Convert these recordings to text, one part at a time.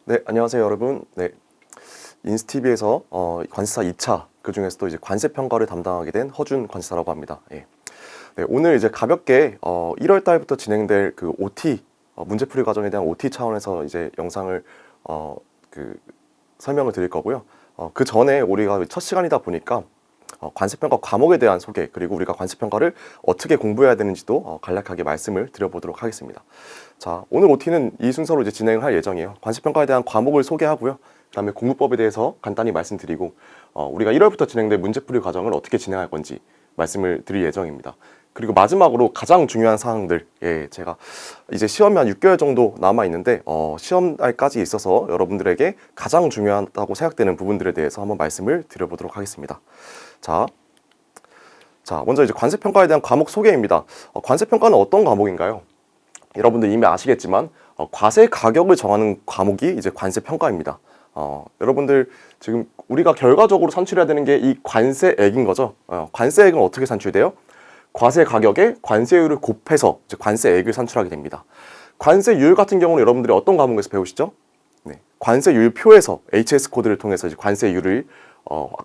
네, 안녕하세요, 여러분. 네, 인스티비에서 관세사 2차, 그 중에서도 이제 관세 평가를 담당하게 된 허준 관세사라고 합니다. 예. 네, 오늘 이제 가볍게 1월 달부터 진행될 그 OT 문제풀이 과정에 대한 OT 차원에서 이제 영상을 그 설명을 드릴 거고요. 그 전에 우리가 첫 시간이다 보니까 관세평가 과목에 대한 소개, 그리고 우리가 관세평가를 어떻게 공부해야 되는지도 간략하게 말씀을 드려보도록 하겠습니다. 자, 오늘 OT는 이 순서로 이제 진행을 할 예정이에요. 관세평가에 대한 과목을 소개하고요. 그 다음에 공부법에 대해서 간단히 말씀드리고 우리가 1월부터 진행될 문제풀이 과정을 어떻게 진행할 건지 말씀을 드릴 예정입니다. 그리고 마지막으로 가장 중요한 사항들, 제가 이제 시험이 한 6개월 정도 남아 있는데 시험 날까지 있어서 여러분들에게 가장 중요하다고 생각되는 부분들에 대해서 한번 말씀을 드려보도록 하겠습니다. 자, 먼저 이제 관세평가에 대한 과목 소개입니다. 관세평가는 어떤 과목인가요? 여러분들 이미 아시겠지만 과세 가격을 정하는 과목이 이제 관세평가입니다. 여러분들 지금 우리가 결과적으로 산출해야 되는 게 이 관세액인 거죠. 관세액은 어떻게 산출돼요? 과세 가격에 관세율을 곱해서 이제 관세액을 산출하게 됩니다. 관세율 같은 경우는 여러분들이 어떤 과목에서 배우시죠? 네, 관세율표에서 HS 코드를 통해서 이제 관세율을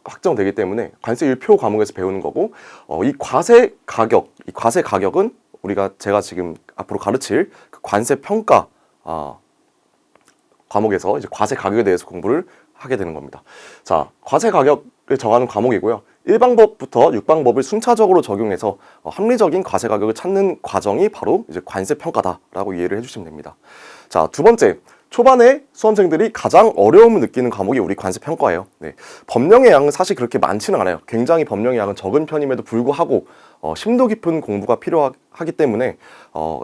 확정되기 때문에 관세율표 과목에서 배우는 거고, 이 과세 가격은 제가 지금 앞으로 가르칠 그 관세평가 과목에서 이제 과세 가격에 대해서 공부를 하게 되는 겁니다. 자, 과세 가격을 정하는 과목이고요. 1방법부터 6방법을 순차적으로 적용해서 합리적인 과세 가격을 찾는 과정이 바로 이제 관세평가다라고 이해를 해주시면 됩니다. 자, 두 번째, 초반에 수험생들이 가장 어려움을 느끼는 과목이 우리 관세평가예요. 네, 법령의 양은 사실 그렇게 많지는 않아요. 굉장히 법령의 양은 적은 편임에도 불구하고 심도 깊은 공부가 필요하기 때문에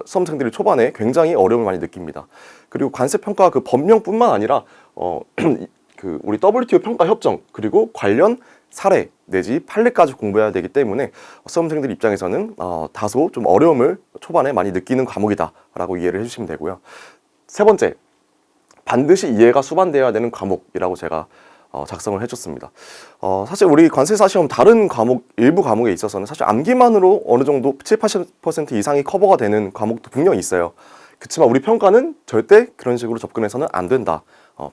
수험생들이 초반에 굉장히 어려움을 많이 느낍니다. 그리고 관세평가 그 법령뿐만 아니라 그 우리 WTO 평가 협정, 그리고 관련 사례 내지 판례까지 공부해야 되기 때문에 수험생들 입장에서는 다소 좀 어려움을 초반에 많이 느끼는 과목이다라고 이해를 해주시면 되고요. 세 번째, 반드시 이해가 수반되어야 되는 과목이라고 제가 작성을 해줬습니다. 사실 우리 관세사 시험 다른 과목, 일부 과목에 있어서는 사실 암기만으로 어느 정도 7, 80% 이상이 커버가 되는 과목도 분명히 있어요. 그렇지만 우리 평가는 절대 그런 식으로 접근해서는 안 된다.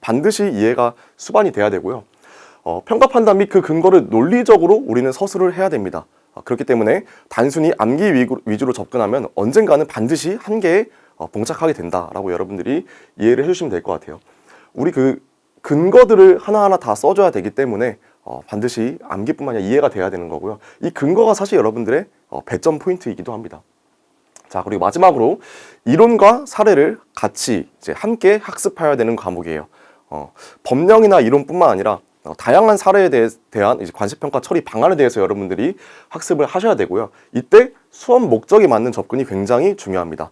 반드시 이해가 수반이 돼야 되고요. 평가 판단 및 그 근거를 논리적으로 우리는 서술을 해야 됩니다. 그렇기 때문에 단순히 암기 위주로 접근하면 언젠가는 반드시 한계에 봉착하게 된다라고 여러분들이 이해를 해주시면 될 것 같아요. 우리 그 근거들을 하나하나 다 써줘야 되기 때문에 반드시 암기뿐만 아니라 이해가 돼야 되는 거고요. 이 근거가 사실 여러분들의 배점 포인트이기도 합니다. 자, 그리고 마지막으로 이론과 사례를 같이 이제 함께 학습해야 되는 과목이에요. 법령이나 이론뿐만 아니라 다양한 사례에 대한 이제 관세평가 처리 방안에 대해서 여러분들이 학습을 하셔야 되고요. 이때 수험 목적에 맞는 접근이 굉장히 중요합니다.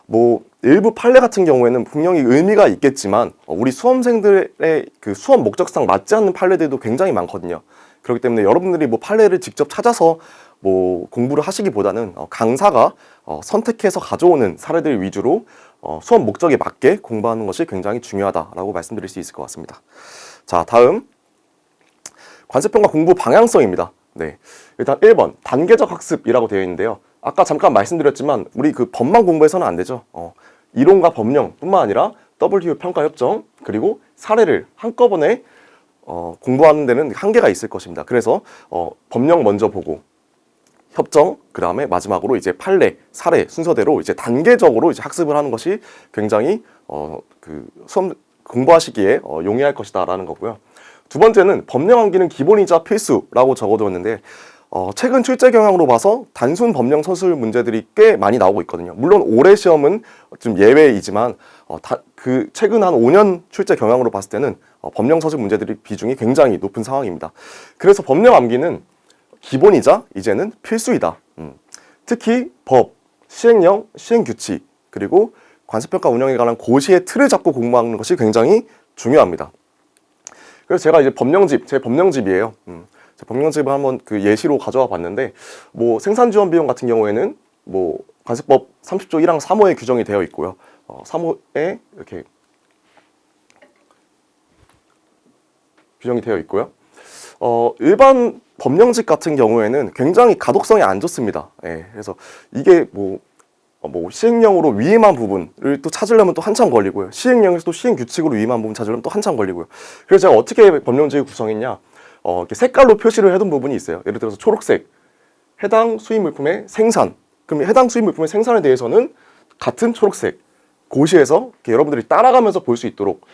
뭐 일부 판례 같은 경우에는 분명히 의미가 있겠지만 우리 수험생들의 그 수험 목적상 맞지 않는 판례들도 굉장히 많거든요. 그렇기 때문에 여러분들이 뭐 판례를 직접 찾아서 뭐 공부를 하시기보다는 강사가 선택해서 가져오는 사례들 위주로 수험 목적에 맞게 공부하는 것이 굉장히 중요하다라고 말씀드릴 수 있을 것 같습니다. 자, 다음 관세평가 공부 방향성입니다. 네, 일단 1번 단계적 학습이라고 되어 있는데요. 아까 잠깐 말씀드렸지만 우리 그 법만 공부해서는 안 되죠. 이론과 법령뿐만 아니라 WTO 평가 협정, 그리고 사례를 한꺼번에 공부하는 데는 한계가 있을 것입니다. 그래서 법령 먼저 보고 협정, 그 다음에 마지막으로 이제 판례, 사례 순서대로 이제 단계적으로 이제 학습을 하는 것이 굉장히 그 수험 공부하시기에 용이할 것이다라는 거고요. 두 번째는 법령 암기는 기본이자 필수라고 적어두었는데 최근 출제 경향으로 봐서 단순 법령 서술 문제들이 꽤 많이 나오고 있거든요. 물론 올해 시험은 좀 예외이지만 그 최근 한 5년 출제 경향으로 봤을 때는 법령 서술 문제들이 비중이 굉장히 높은 상황입니다. 그래서 법령 암기는 기본이자 이제는 필수이다. 특히 법, 시행령, 시행규칙, 그리고 관세평가 운영에 관한 고시의 틀을 잡고 공부하는 것이 굉장히 중요합니다. 그래서 제가 이제 제 법령집이에요. 제 법령집을 한번 그 예시로 가져와 봤는데, 뭐 생산지원 비용 같은 경우에는 뭐 관세법 30조 1항 3호에 규정이 되어 있고요. 3호에 이렇게 규정이 되어 있고요. 일반 법령집 같은 경우에는 굉장히 가독성이 안 좋습니다. 그래서 이게 뭐 뭐 시행령으로 위임한 부분을 또 찾으려면 또 한참 걸리고요. 시행령에서 또 시행 규칙으로 위임한 부분 찾으려면 또 한참 걸리고요. 그래서 제가 어떻게 법령제를 구성했냐? 이렇게 색깔로 표시를 해둔 부분이 있어요. 예를 들어서 초록색, 해당 수입 물품의 생산. 그럼 해당 수입 물품의 생산에 대해서는 같은 초록색, 고시에서 이렇게 여러분들이 따라가면서 볼 수 있도록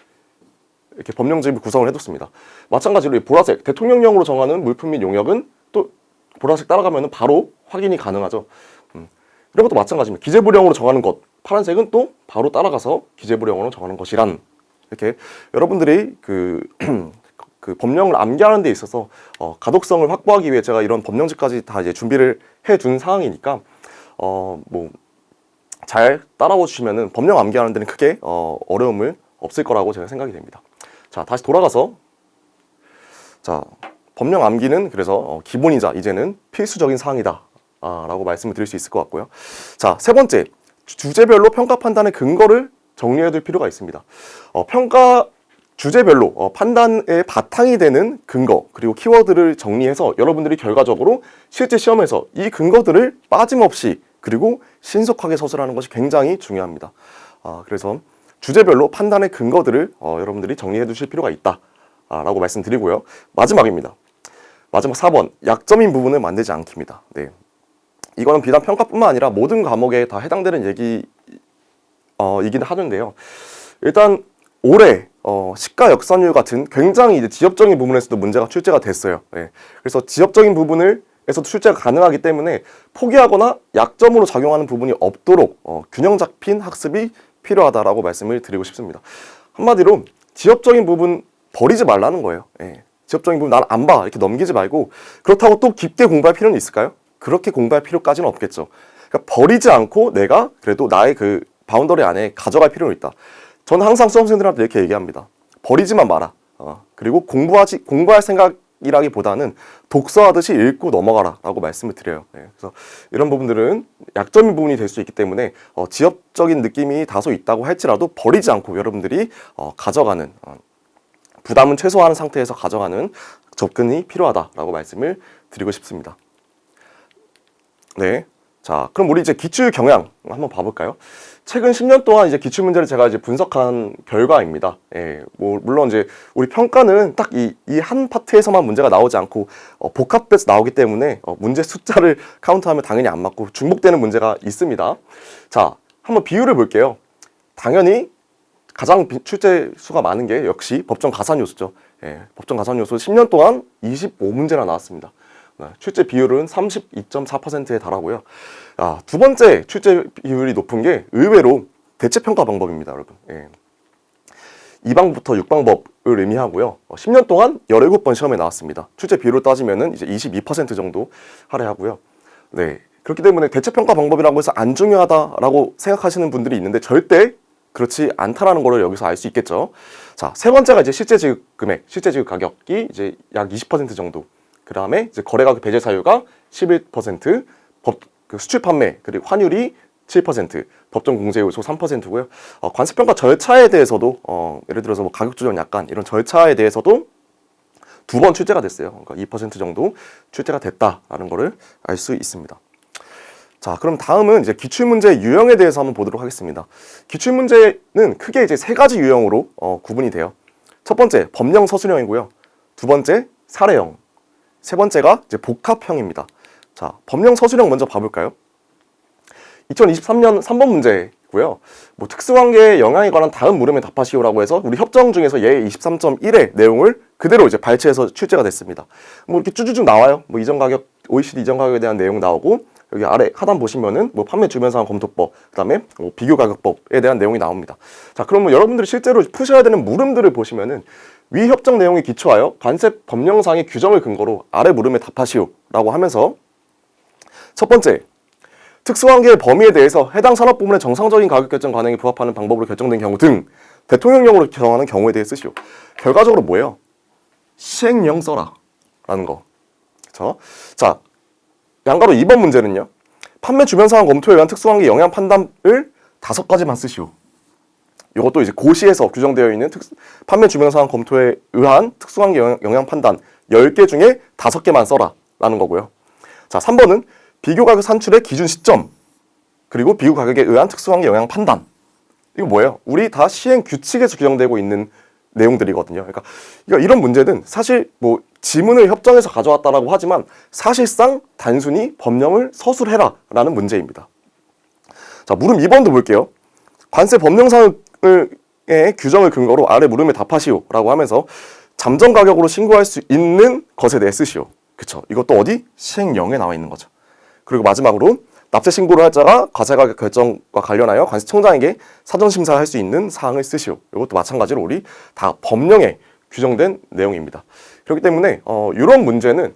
이렇게 법령제를 구성을 해뒀습니다. 마찬가지로 이 보라색, 대통령령으로 정하는 물품 및 용역은 또 보라색 따라가면 바로 확인이 가능하죠. 이런 것도 마찬가지입니다. 기재부령으로 정하는 것, 파란색은 또 바로 따라가서 기재부령으로 정하는 것이란, 이렇게 여러분들이 그 법령을 암기하는 데 있어서 가독성을 확보하기 위해 제가 이런 법령지까지 다 이제 준비를 해둔 상황이니까 뭐 잘 따라와 주시면은 법령 암기하는 데는 크게 어려움을 없을 거라고 제가 생각이 됩니다. 자, 다시 돌아가서, 자, 법령 암기는 그래서 기본이자 이제는 필수적인 사항이다 라고 말씀을 드릴 수 있을 것 같고요. 자, 세 번째, 주제별로 평가 판단의 근거를 정리해 둘 필요가 있습니다. 평가 주제별로 판단의 바탕이 되는 근거, 그리고 키워드를 정리해서 여러분들이 결과적으로 실제 시험에서 이 근거들을 빠짐없이 그리고 신속하게 서술하는 것이 굉장히 중요합니다. 그래서 주제별로 판단의 근거들을 여러분들이 정리해 두실 필요가 있다 라고 말씀드리고요. 마지막입니다. 마지막 4번, 약점인 부분을 만들지 않기입니다. 네. 이거는 비단 평가뿐만 아니라 모든 과목에 다 해당되는 얘기이긴 하는데요. 일단 올해 시가 역산율 같은 굉장히 이제 지엽적인 부분에서도 문제가 출제가 됐어요. 네. 그래서 지엽적인 부분에서도 출제가 가능하기 때문에 포기하거나 약점으로 작용하는 부분이 없도록 균형 잡힌 학습이 필요하다라고 말씀을 드리고 싶습니다. 한마디로 지엽적인 부분 버리지 말라는 거예요. 네. 지엽적인 부분 난 안 봐 이렇게 넘기지 말고, 그렇다고 또 깊게 공부할 필요는 있을까요? 그렇게 공부할 필요까지는 없겠죠. 그러니까 버리지 않고 내가 그래도 나의 그 바운더리 안에 가져갈 필요는 있다. 저는 항상 수험생들한테 이렇게 얘기합니다. 버리지만 마라. 그리고 공부할 생각이라기보다는 독서하듯이 읽고 넘어가라 라고 말씀을 드려요. 네, 그래서 이런 부분들은 약점인 부분이 될 수 있기 때문에 지엽적인 느낌이 다소 있다고 할지라도 버리지 않고 여러분들이 가져가는, 부담은 최소화하는 상태에서 가져가는 접근이 필요하다라고 말씀을 드리고 싶습니다. 네. 자, 그럼 우리 이제 기출 경향 한번 봐볼까요? 최근 10년 동안 이제 기출 문제를 제가 이제 분석한 결과입니다. 예, 뭐 물론 이제 우리 평가는 딱 이 한 파트에서만 문제가 나오지 않고 복합돼서 나오기 때문에 문제 숫자를 카운트하면 당연히 안 맞고 중복되는 문제가 있습니다. 자, 한번 비율을 볼게요. 당연히 가장 출제 수가 많은 게 역시 법정 가산 요소죠. 예, 법정 가산 요소 10년 동안 25문제나 나왔습니다. 출제 비율은 32.4%에 달하고요. 두 번째 출제 비율이 높은 게 의외로 대체평가 방법입니다, 여러분. 예. 2방부터 6방법을 의미하고요. 10년 동안 17번 시험에 나왔습니다. 출제 비율을 따지면은 이제 22% 정도 할애하고요. 네. 그렇기 때문에 대체평가 방법이라고 해서 안 중요하다라고 생각하시는 분들이 있는데 절대 그렇지 않다라는 걸 여기서 알 수 있겠죠. 자, 세 번째가 이제 실제 지급 금액, 실제 지급 가격이 이제 약 20% 정도. 그 다음에 이제 거래가격 배제 사유가 11%, 수출 판매 그리고 환율이 7%, 법정 공제 요소 3%고요. 관세평가 절차에 대해서도 예를 들어서 뭐 가격 조정 약관 이런 절차에 대해서도 두 번 출제가 됐어요. 그러니까 2% 정도 출제가 됐다라는 거를 알 수 있습니다. 자, 그럼 다음은 이제 기출문제 유형에 대해서 한번 보도록 하겠습니다. 기출문제는 크게 이제 세 가지 유형으로 구분이 돼요. 첫 번째 법령 서술형이고요. 두 번째 사례형. 세 번째가 이제 복합형입니다. 자, 법령 서술형 먼저 봐볼까요? 2023년 3번 문제고요. 뭐 특수관계의 영향에 관한 다음 물음에 답하시오라고 해서 우리 협정 중에서 예 23.1의 내용을 그대로 이제 발췌해서 출제가 됐습니다. 뭐 이렇게 쭈쭈쭈 나와요. 뭐 이전 가격, OECD 이전 가격에 대한 내용 나오고 여기 아래 하단 보시면은 뭐 판매 주변 상황 검토법, 그다음에 뭐 비교 가격법에 대한 내용이 나옵니다. 자, 그러면 여러분들이 실제로 푸셔야 되는 물음들을 보시면은 위 협정 내용에 기초하여 관세 법령상의 규정을 근거로 아래 물음에 답하시오라고 하면서 첫 번째, 특수관계의 범위에 대해서 해당 산업부문의 정상적인 가격 결정 관행에 부합하는 방법으로 결정된 경우 등 대통령령으로 정하는 경우에 대해 쓰시오. 결과적으로 뭐예요? 시행령 써라 라는 거. 그렇죠? 자, 양가로 2번 문제는요. 판매 주변 상황 검토에 의한 특수관계 영향 판단을 5가지만 쓰시오. 이것도 이제 고시에서 규정되어 있는 판매 주변 상황 검토에 의한 특수관계 영향 판단 10개 중에 5개만 써라 라는 거고요. 자, 3번은 비교 가격 산출의 기준 시점. 그리고 비교 가격에 의한 특수관계 영향 판단. 이거 뭐예요? 우리 다 시행 규칙에서 규정되고 있는 내용들이거든요. 그러니까 이런 문제는 사실 뭐 지문을 협정해서 가져왔다라고 하지만 사실상 단순히 법령을 서술해라라는 문제입니다. 자, 물음 2번도 볼게요. 관세 법령상의 규정을 근거로 아래 물음에 답하시오라고 하면서 잠정 가격으로 신고할 수 있는 것에 대해 쓰시오. 그쵸? 이것도 어디? 시행령에 나와 있는 거죠. 그리고 마지막으로 납세 신고를 할 자가 과세가격 결정과 관련하여 관세청장에게 사전 심사할 수 있는 사항을 쓰시오. 이것도 마찬가지로 우리 다 법령에 규정된 내용입니다. 그렇기 때문에 이런 문제는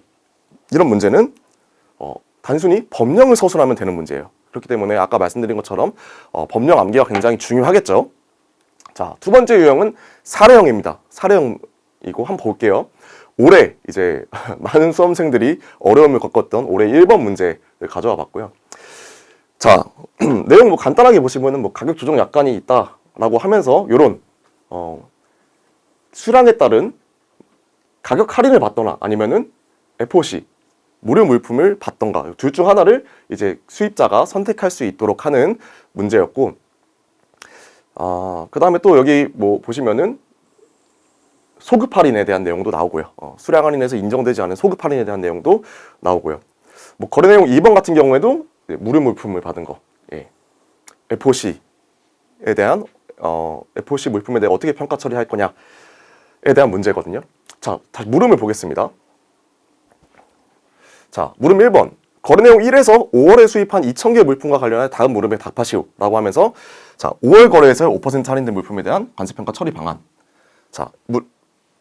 단순히 법령을 서술하면 되는 문제예요. 그렇기 때문에 아까 말씀드린 것처럼 법령 암기가 굉장히 중요하겠죠. 자, 두 번째 유형은 사례형입니다. 사례형이고 한번 볼게요. 올해 이제 많은 수험생들이 어려움을 겪었던 올해 1번 문제를 가져와 봤고요. 자, 내용 뭐 간단하게 보시면은 뭐 가격 조정 약관이 있다라고 하면서 요런 수량에 따른 가격 할인을 받거나 아니면은 FOC 무료 물품을 받던가 둘 중 하나를 이제 수입자가 선택할 수 있도록 하는 문제였고, 그 다음에 또 여기 뭐 보시면은 소급 할인에 대한 내용도 나오고요. 수량 할인에서 인정되지 않은 소급 할인에 대한 내용도 나오고요. 뭐 거래 내용 2번 같은 경우에도 무료 물품을 받은 거, FOC에 대한 FOC 물품에 대해 어떻게 평가 처리할 거냐에 대한 문제거든요. 자, 다시 물음을 보겠습니다. 자, 물음 1번. 거래 내용 1에서 5월에 수입한 2,000개 물품과 관련해 다음 물음에 답하시오 라고 하면서, 자, 5월 거래에서 5% 할인된 물품에 대한 관세평가 처리 방안. 자,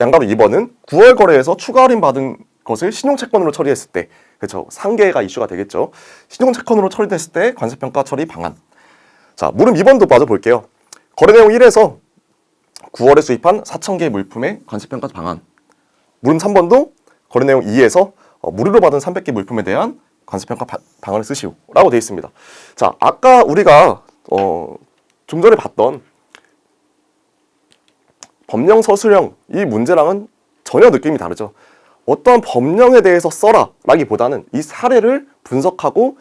양가로 2번은 9월 거래에서 추가 할인 받은 것을 신용채권으로 처리했을 때, 그렇죠, 상계가 이슈가 되겠죠. 신용채권으로 처리됐을 때 관세평가 처리 방안. 자, 물음 2번도 빠져볼게요. 거래 내용 1에서 9월에 수입한 4,000개 물품의 관세평가 방안. 물음 3번도 거래 내용 2에서 무료로 받은 300개 물품에 대한 관세평가 방안을 쓰시오 라고 되어 있습니다. 자, 아까 우리가 좀 전에 봤던 법령 서술형 이 문제랑은 전혀 느낌이 다르죠. 어떠한 법령에 대해서 써라 라기보다는 이 사례를 분석하고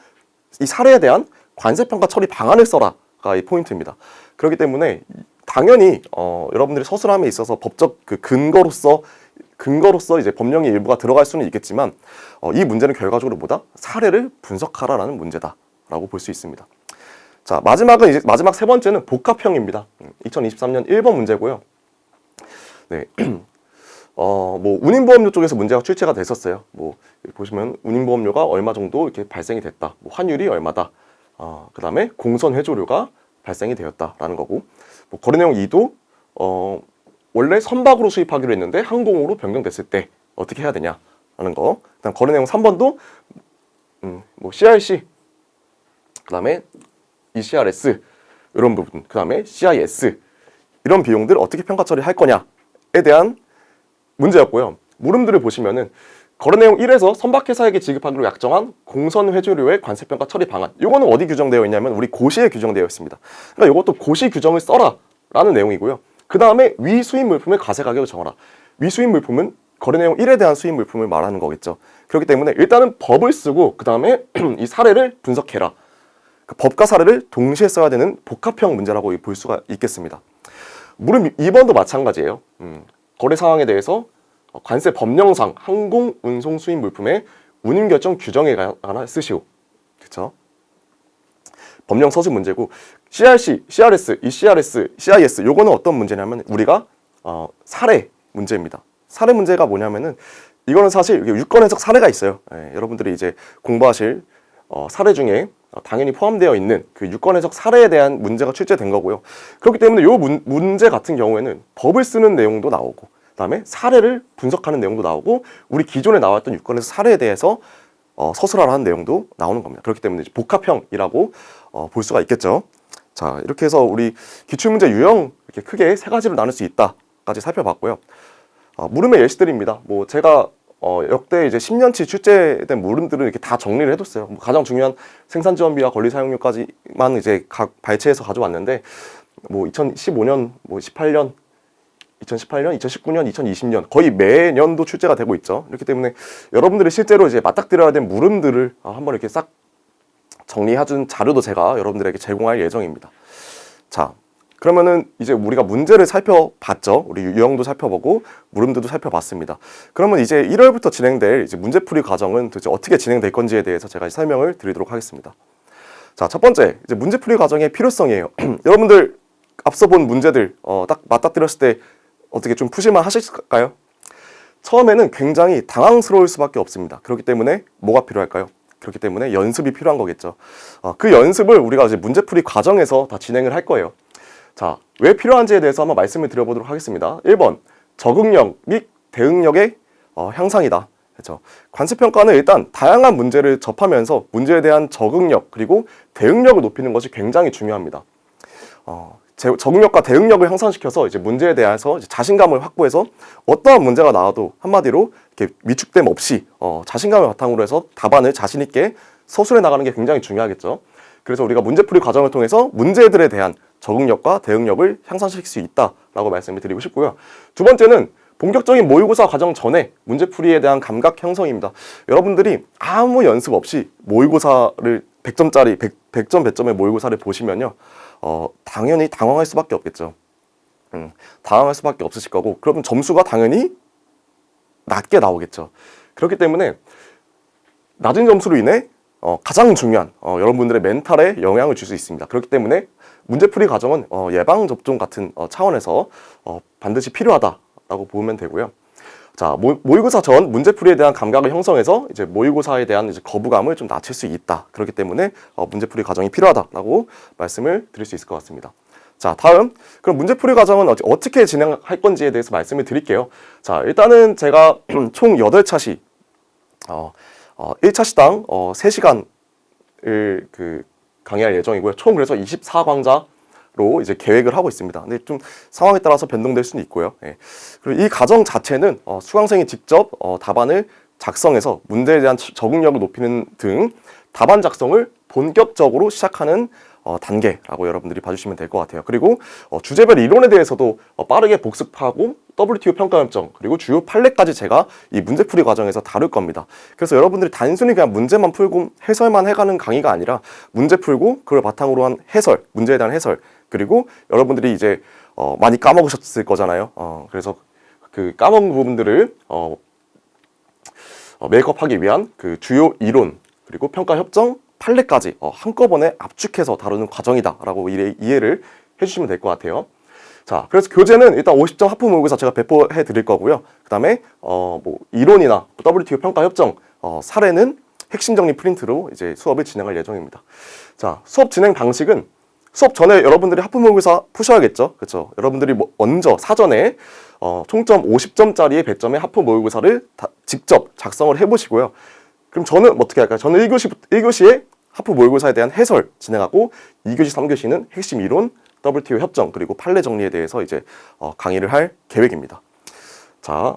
이 사례에 대한 관세평가 처리 방안을 써라가 이 포인트입니다. 그렇기 때문에 당연히 여러분들이 서술함에 있어서 법적 그 근거로서 이제 법령의 일부가 들어갈 수는 있겠지만 이 문제는 결과적으로 뭐다? 사례를 분석하라라는 문제다라고 볼 수 있습니다. 자, 마지막 세 번째는 복합형입니다. 2023년 1번 문제고요. 네. 뭐 운임보험료 쪽에서 문제가 출제가 됐었어요. 뭐 보시면 운임보험료가 얼마 정도 이렇게 발생이 됐다. 뭐 환율이 얼마다. 그다음에 공선 회조료가 발생이 되었다라는 거고. 뭐 거래 내용 2도 원래 선박으로 수입하기로 했는데 항공으로 변경됐을 때 어떻게 해야 되냐라는 거. 그다음 거래 내용 3번도 뭐 CRC, 그다음에 ECRS 이런 부분, 그다음에 CIS 이런 비용들 어떻게 평가 처리할 거냐에 대한 문제였고요. 물음들을 보시면은 거래 내용 1에서 선박회사에게 지급하기로 약정한 공선 회조료의 관세평가 처리 방안. 이거는 어디 규정되어 있냐면 우리 고시에 규정되어 있습니다. 그러니까 이것도 고시 규정을 써라라는 내용이고요. 그 다음에 위 수입 물품의 과세 가격을 정하라. 위 수입 물품은 거래 내용 1에 대한 수입 물품을 말하는 거겠죠. 그렇기 때문에 일단은 법을 쓰고 그 다음에 이 사례를 분석해라. 그 법과 사례를 동시에 써야 되는 복합형 문제라고 볼 수가 있겠습니다. 물음 2번도 마찬가지예요. 거래 상황에 대해서 관세 법령상 항공 운송 수입 물품의 운임 결정 규정에 관한 쓰시오. 그렇죠? 법령 서술 문제고, CRC, CRS, ECRS, CIS 요거는 어떤 문제냐면 우리가 사례 문제입니다. 사례 문제가 뭐냐면은 이거는 사실 유권 해석 사례가 있어요. 여러분들이 이제 공부하실 사례 중에 당연히 포함되어 있는 그 유권 해석 사례에 대한 문제가 출제된 거고요. 그렇기 때문에 요 문제 같은 경우에는 법을 쓰는 내용도 나오고, 그다음에 사례를 분석하는 내용도 나오고, 우리 기존에 나왔던 유권 해석 사례에 대해서 서술하라는 내용도 나오는 겁니다. 그렇기 때문에 이제 복합형이라고 볼 수가 있겠죠. 자, 이렇게 해서 우리 기출문제 유형 이렇게 크게 세 가지로 나눌 수 있다까지 살펴봤고요. 물음의 예시들입니다. 뭐 제가 역대 이제 10년치 출제된 물음들을 이렇게 다 정리를 해뒀어요. 뭐 가장 중요한 생산 지원비와 권리 사용료까지만 이제 각 발췌해서 가져왔는데, 뭐 2015년, 뭐 18년, 2018년, 2019년, 2020년 거의 매년도 출제가 되고 있죠. 이렇기 때문에 여러분들이 실제로 이제 맞닥뜨려야 될 물음들을 한번 이렇게 싹 정리해준 자료도 제가 여러분들에게 제공할 예정입니다. 자, 그러면은 이제 우리가 문제를 살펴봤죠. 우리 유형도 살펴보고 물음들도 살펴봤습니다. 그러면 이제 1월부터 진행될 이제 문제풀이 과정은 도대체 어떻게 진행될 건지에 대해서 제가 설명을 드리도록 하겠습니다. 자, 첫 번째 이제 문제풀이 과정의 필요성이에요. 여러분들 앞서 본 문제들 딱 맞닥뜨렸을 때 어떻게 좀 푸실만 하실까요? 처음에는 굉장히 당황스러울 수밖에 없습니다. 그렇기 때문에 뭐가 필요할까요? 그렇기 때문에 연습이 필요한 거겠죠. 그 연습을 우리가 이제 문제풀이 과정에서 다 진행을 할 거예요. 자, 왜 필요한지에 대해서 한번 말씀을 드려보도록 하겠습니다. 1번, 적응력 및 대응력의 향상이다. 그렇죠. 관습평가는 일단 다양한 문제를 접하면서 문제에 대한 적응력 그리고 대응력을 높이는 것이 굉장히 중요합니다. 적응력과 대응력을 향상시켜서 이제 문제에 대해서 이제 자신감을 확보해서 어떠한 문제가 나와도 한마디로 이렇게 위축됨 없이 자신감을 바탕으로 해서 답안을 자신 있게 서술해 나가는 게 굉장히 중요하겠죠. 그래서 우리가 문제풀이 과정을 통해서 문제들에 대한 적응력과 대응력을 향상시킬 수 있다라고 말씀을 드리고 싶고요. 두 번째는 본격적인 모의고사 과정 전에 문제풀이에 대한 감각 형성입니다. 여러분들이 아무 연습 없이 모의고사를 100점짜리 100점 100점의 모의고사를 보시면요. 당연히 당황할 수밖에 없겠죠. 당황할 수밖에 없으실 거고 그러면 점수가 당연히 낮게 나오겠죠. 그렇기 때문에 낮은 점수로 인해 가장 중요한 여러분들의 멘탈에 영향을 줄 수 있습니다. 그렇기 때문에 문제풀이 과정은 예방접종 같은 차원에서 반드시 필요하다라고 보면 되고요. 자, 모의고사 전 문제풀이에 대한 감각을 형성해서 이제 모의고사에 대한 이제 거부감을 좀 낮출 수 있다. 그렇기 때문에 문제풀이 과정이 필요하다라고 말씀을 드릴 수 있을 것 같습니다. 자, 다음 그럼 문제풀이 과정은 어떻게 진행할 건지에 대해서 말씀을 드릴게요. 자, 일단은 제가 총 8차시 1차 시당 3시간을 강의할 예정이고요. 총 그래서 24강좌로 이제 계획을 하고 있습니다. 근데 좀 상황에 따라서 변동될 수는 있고요. 예. 그리고 이 과정 자체는 수강생이 직접 답안을 작성해서 문제에 대한 적응력을 높이는 등 답안 작성을 본격적으로 시작하는 단계라고 여러분들이 봐주시면 될 것 같아요. 그리고 주제별 이론에 대해서도 빠르게 복습하고 WTO 평가협정 그리고 주요 판례까지 제가 이 문제풀이 과정에서 다룰 겁니다. 그래서 여러분들이 단순히 그냥 문제만 풀고 해설만 해가는 강의가 아니라 문제 풀고 그걸 바탕으로 한 해설, 문제에 대한 해설 그리고 여러분들이 이제 많이 까먹으셨을 거잖아요. 그래서 그 까먹은 부분들을 메이크업하기 위한 그 주요 이론 그리고 평가협정 판례까지 한꺼번에 압축해서 다루는 과정이다라고 이해를 해주시면 될 것 같아요. 자, 그래서 교재는 일단 50점 하프 모의고사 제가 배포해 드릴 거고요. 그 다음에 뭐 이론이나 WTO 평가협정 사례는 핵심 정리 프린트로 이제 수업을 진행할 예정입니다. 자, 수업 진행 방식은 수업 전에 여러분들이 하프 모의고사 푸셔야겠죠, 그렇죠? 여러분들이 먼저 사전에 총점 50점짜리의 배점의 하프 모의고사를 직접 작성을 해보시고요. 그럼 저는 어떻게 할까요? 저는 1교시에 하프 모의고사에 대한 해설 진행하고 2교시, 3교시는 핵심 이론, WTO 협정 그리고 판례 정리에 대해서 이제 강의를 할 계획입니다. 자,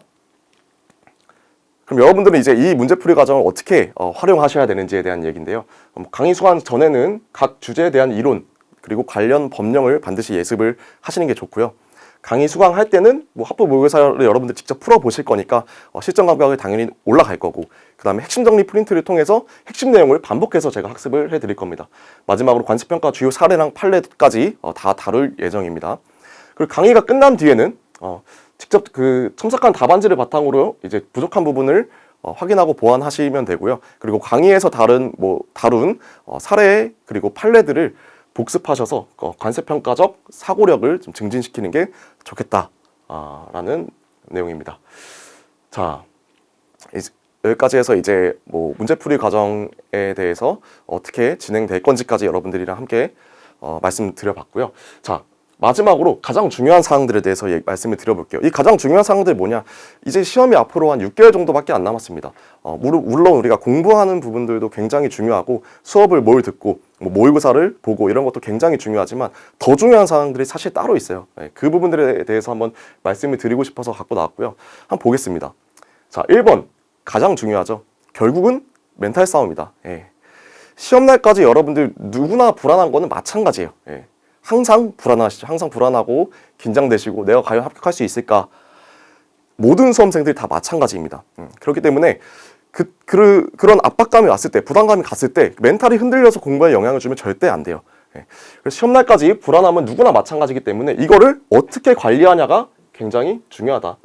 그럼 여러분들은 이제 이 문제풀이 과정을 어떻게 활용하셔야 되는지에 대한 얘기인데요. 강의 수강 전에는 각 주제에 대한 이론 그리고 관련 법령을 반드시 예습을 하시는 게 좋고요. 강의 수강할 때는 뭐 하프 모의고사를 여러분들 직접 풀어보실 거니까 실전 감각이 당연히 올라갈 거고 그 다음에 핵심 정리 프린트를 통해서 핵심 내용을 반복해서 제가 학습을 해드릴 겁니다. 마지막으로 관습평가 주요 사례랑 판례까지 다 다룰 예정입니다. 그리고 강의가 끝난 뒤에는 직접 그 첨삭한 답안지를 바탕으로 이제 부족한 부분을 확인하고 보완하시면 되고요. 그리고 강의에서 다룬 사례 그리고 판례들을 복습하셔서 관습평가적 사고력을 좀 증진시키는 게 좋겠다라는 내용입니다. 자, 여기까지 해서 이제 뭐 문제풀이 과정에 대해서 어떻게 진행될 건지까지 여러분들이랑 함께 말씀드려봤고요. 자, 마지막으로 가장 중요한 사항들에 대해서 말씀을 드려볼게요. 이 가장 중요한 사항들이 뭐냐? 이제 시험이 앞으로 한 6개월 정도밖에 안 남았습니다. 물론 우리가 공부하는 부분들도 굉장히 중요하고 수업을 뭘 듣고 뭐 모의고사를 보고 이런 것도 굉장히 중요하지만 더 중요한 사항들이 사실 따로 있어요. 그 부분들에 대해서 한번 말씀을 드리고 싶어서 갖고 나왔고요. 한번 보겠습니다. 자, 1번 가장 중요하죠. 결국은 멘탈 싸움이다. 시험날까지 여러분들 누구나 불안한 거는 마찬가지예요. 항상 불안하시죠. 항상 불안하고 긴장되시고 내가 과연 합격할 수 있을까? 모든 수험생들이 다 마찬가지입니다. 그렇기 때문에 그런 압박감이 왔을 때, 부담감이 갔을 때 멘탈이 흔들려서 공부에 영향을 주면 절대 안 돼요. 예. 그래서 시험날까지 불안함은 누구나 마찬가지이기 때문에 이거를 어떻게 관리하냐가 굉장히 중요하다.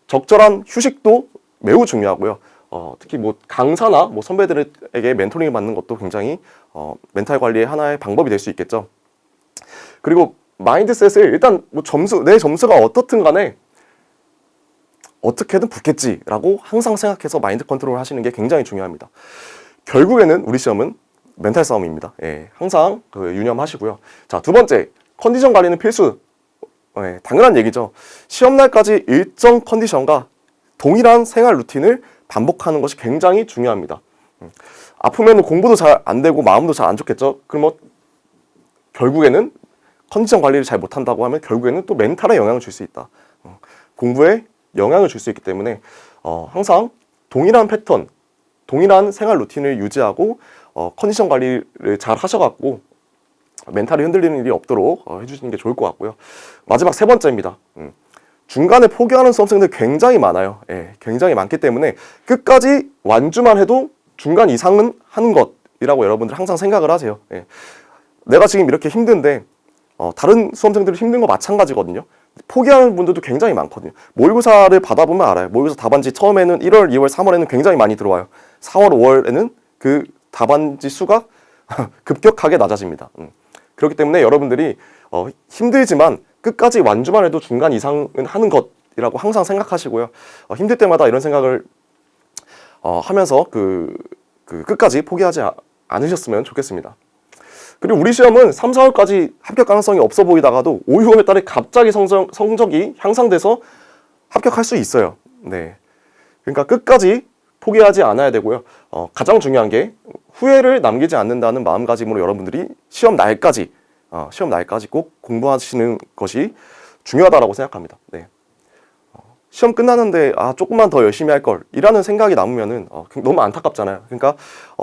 적절한 휴식도 매우 중요하고요. 특히 뭐 강사나 뭐 선배들에게 멘토링을 받는 것도 굉장히 멘탈 관리의 하나의 방법이 될 수 있겠죠. 그리고 마인드셋을 일단 뭐 내 점수가 어떻든 간에 어떻게든 붙겠지라고 항상 생각해서 마인드 컨트롤을 하시는 게 굉장히 중요합니다. 결국에는 우리 시험은 멘탈 싸움입니다. 예, 항상 유념하시고요. 자, 두 번째, 컨디션 관리는 필수. 예, 당연한 얘기죠. 시험날까지 일정 컨디션과 동일한 생활 루틴을 반복하는 것이 굉장히 중요합니다. 아프면 공부도 잘 안 되고 마음도 잘 안 좋겠죠. 그럼 뭐 결국에는 컨디션 관리를 잘 못한다고 하면 결국에는 또 멘탈에 영향을 줄 수 있다. 공부에 영향을 줄 수 있기 때문에 항상 동일한 패턴, 동일한 생활 루틴을 유지하고 컨디션 관리를 잘 하셔갖고 멘탈이 흔들리는 일이 없도록 해주시는 게 좋을 것 같고요. 마지막 세 번째입니다. 중간에 포기하는 수험생들 굉장히 많아요. 예, 굉장히 많기 때문에 끝까지 완주만 해도 중간 이상은 하는 것이라고 여러분들 항상 생각을 하세요. 예. 내가 지금 이렇게 힘든데 다른 수험생들이 힘든 거 마찬가지거든요. 포기하는 분들도 굉장히 많거든요. 모의고사를 받아보면 알아요. 모의고사 답안지 처음에는 1월, 2월, 3월에는 굉장히 많이 들어와요. 4월, 5월에는 그 답안지 수가 급격하게 낮아집니다. 그렇기 때문에 여러분들이 힘들지만 끝까지 완주만 해도 중간 이상은 하는 것이라고 항상 생각하시고요. 힘들 때마다 이런 생각을 하면서 끝까지 포기하지 않으셨으면 좋겠습니다. 그리고 우리 시험은 3, 4월까지 합격 가능성이 없어 보이다가도 5, 6월 달에 갑자기 성적이 향상돼서 합격할 수 있어요. 네. 그러니까 끝까지 포기하지 않아야 되고요. 가장 중요한 게 후회를 남기지 않는다는 마음가짐으로 여러분들이 시험 날까지 꼭 공부하시는 것이 중요하다고 생각합니다. 네. 시험 끝나는데 조금만 더 열심히 할 걸 이라는 생각이 남으면은 너무 안타깝잖아요. 그러니까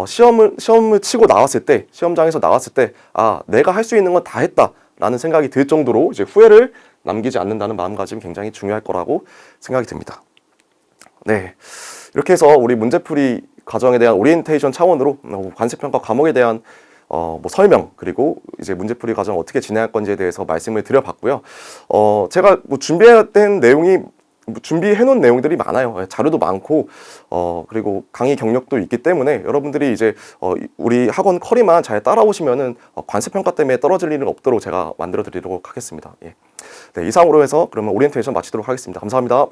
시험을 치고 나왔을 때, 시험장에서 나왔을 때 내가 할 수 있는 건 다 했다라는 생각이 들 정도로 이제 후회를 남기지 않는다는 마음가짐이 굉장히 중요할 거라고 생각이 듭니다. 네, 이렇게 해서 우리 문제풀이 과정에 대한 오리엔테이션 차원으로 관세평가 과목에 대한 뭐 설명, 그리고 이제 문제풀이 과정 어떻게 진행할 건지에 대해서 말씀을 드려봤고요. 제가 뭐 준비해놓은 내용들이 많아요. 자료도 많고, 그리고 강의 경력도 있기 때문에 여러분들이 이제 우리 학원 커리만 잘 따라오시면은 관세평가 때문에 떨어질 일은 없도록 제가 만들어 드리도록 하겠습니다. 예. 네, 이상으로 해서 그러면 오리엔테이션 마치도록 하겠습니다. 감사합니다.